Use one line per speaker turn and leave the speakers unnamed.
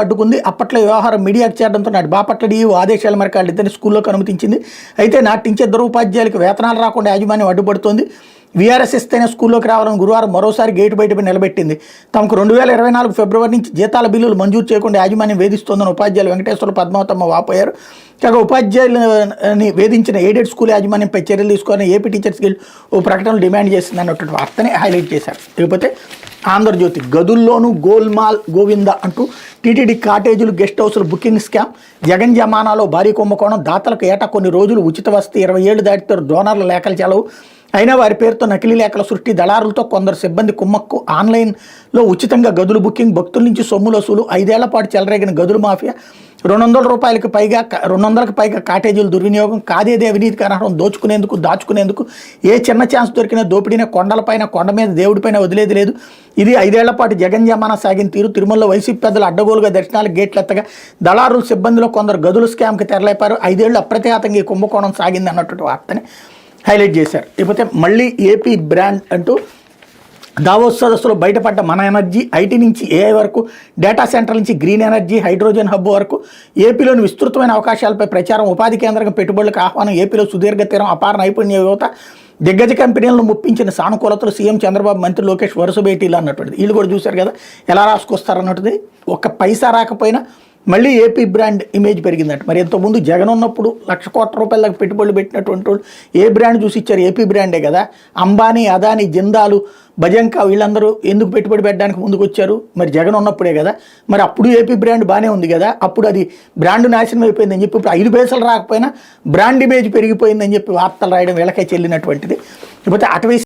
అడ్డుకుంది. అప్పట్లో వ్యవహారం మీడియాకు చేరడంతో నాటి బాపట్ల డిఈఓ ఆదేశాల మేరకు వాళ్ళిద్దరిని స్కూల్లోకి అనుమతించింది. అయితే నాటి నుంచి ఇద్దరు ఉపాధ్యాయులకు వేతనాలు రాకుండా యాజమాన్యం అడ్డుపడుతోంది. వీఆర్ఎస్ ఇస్తేనే స్కూల్లోకి రావాలని గురువారం మరోసారి గేటు బయటపై నిలబెట్టింది. తమకు 2024 ఫిబ్రవరి నుంచి జీతాల బిల్లులు మంజూరు చేయకుండా యాజమాన్యం వేధిస్తోందని ఉపాధ్యాయులు వెంకటేశ్వర పద్మావతమ్మ వాపోయారు. కాగా ఉపాధ్యాయులని వేధించిన ఎయిడెడ్ స్కూల్ యాజమాన్యంపై చర్యలు తీసుకొని ఏపీ టీచర్స్ గిల్డ్ ఓ ప్రకటనలు డిమాండ్ చేసింది అన్నటువంటి వార్తని హైలైట్ చేశారు. లేకపోతే ఆంధ్రజ్యోతి గదుల్లోనూ గోల్మాల్ గోవింద అంటూ టీటీడీ కాటేజీలు గెస్ట్ హౌస్లు బుకింగ్ స్కామ్, జగన్ జమానాలో భారీ కుంభకోణం, దాతలకు ఏటా కొన్ని రోజులు ఉచిత వసతి, 20 ఏళ్లు దాటితే డోనర్ల లేఖలు చెలవు, అయినా వారి పేరుతో నకిలీ లేఖల సృష్టి, దళారులతో కొందరు సిబ్బంది కుమ్మక్కు, ఆన్లైన్లో ఉచితంగా గదులు బుకింగ్, భక్తుల నుంచి సొమ్ముల వసూలు, 5 ఏళ్ల పాటు చెలరేగిన గదులు మాఫియా, 200 పైగా కాటేజీలు దుర్వినియోగం, కాదేదే అవినీతికి అనర్హం, దాచుకునేందుకు ఏ చిన్న ఛాన్స్ దొరికినా దోపిడీనే, కొండలపైన కొండ మీద దేవుడిపైన వదిలేది లేదు. ఇది 5 ఏళ్ల పాటు జగన్ జమానా సాగిన తీరు. తిరుమలలో వైసీపీ పెద్దలు అడ్డగోలుగా దర్శనాలకు గేట్లు ఎత్తగా దళారుల సిబ్బందిలో కొందరు గదుల స్కామ్కి తెరలేపారు. 5 ఏళ్లు అప్రతిహతంగా ఈ కుంభకోణం సాగింది అన్నటువంటి వార్తని హైలైట్ చేశారు. లేకపోతే మళ్ళీ ఏపీ బ్రాండ్ అంటూ దావోస్ సదస్సులో బయటపడ్డ మన ఎనర్జీ, ఐటీ నుంచి ఏఐ వరకు, డేటా సెంటర్ నుంచి గ్రీన్ ఎనర్జీ, హైడ్రోజన్ హబ్ వరకు ఏపీలోని విస్తృతమైన అవకాశాలపై ప్రచారం, ఉపాధి కేంద్రంగా పెట్టుబడులకు ఆహ్వానం, ఏపీలో సుదీర్ఘ తీరం, అపార నైపుణ్య యువత, దిగ్గజ కంపెనీలను ముప్పించిన సానుకూలతలు, సీఎం చంద్రబాబు, మంత్రి లోకేష్ వరుస భేటీలు అన్నటువంటిది. వీళ్ళు కూడా చూశారు కదా ఎలా రాసుకొస్తారన్నటువంటిది. ఒక్క పైసా రాకపోయినా మళ్ళీ ఏపీ బ్రాండ్ ఇమేజ్ పెరిగిందంట. మరి ఇంతకుముందు జగన్ ఉన్నప్పుడు 1,00,000 కోట్ల రూపాయల దాకా పెట్టుబడులు పెట్టినటువంటి వాళ్ళు ఏ బ్రాండ్ చూసి ఇచ్చారు? ఏపీ బ్రాండే కదా. అంబానీ, అదానీ, జిందాలు, భజంకా వీళ్ళందరూ ఎందుకు పెట్టుబడి పెట్టడానికి ముందుకు వచ్చారు? మరి జగన్ ఉన్నప్పుడే కదా. మరి అప్పుడు ఏపీ బ్రాండ్ బాగానే ఉంది కదా. అప్పుడు అది బ్రాండ్ నాశనం అయిపోయిందని చెప్పి ఇప్పుడు 5 పైసలు రాకపోయినా బ్రాండ్ ఇమేజ్ పెరిగిపోయిందని చెప్పి వార్తలు రాయడం వీళ్ళకే చెల్లినటువంటిది. లేకపోతే అటవీ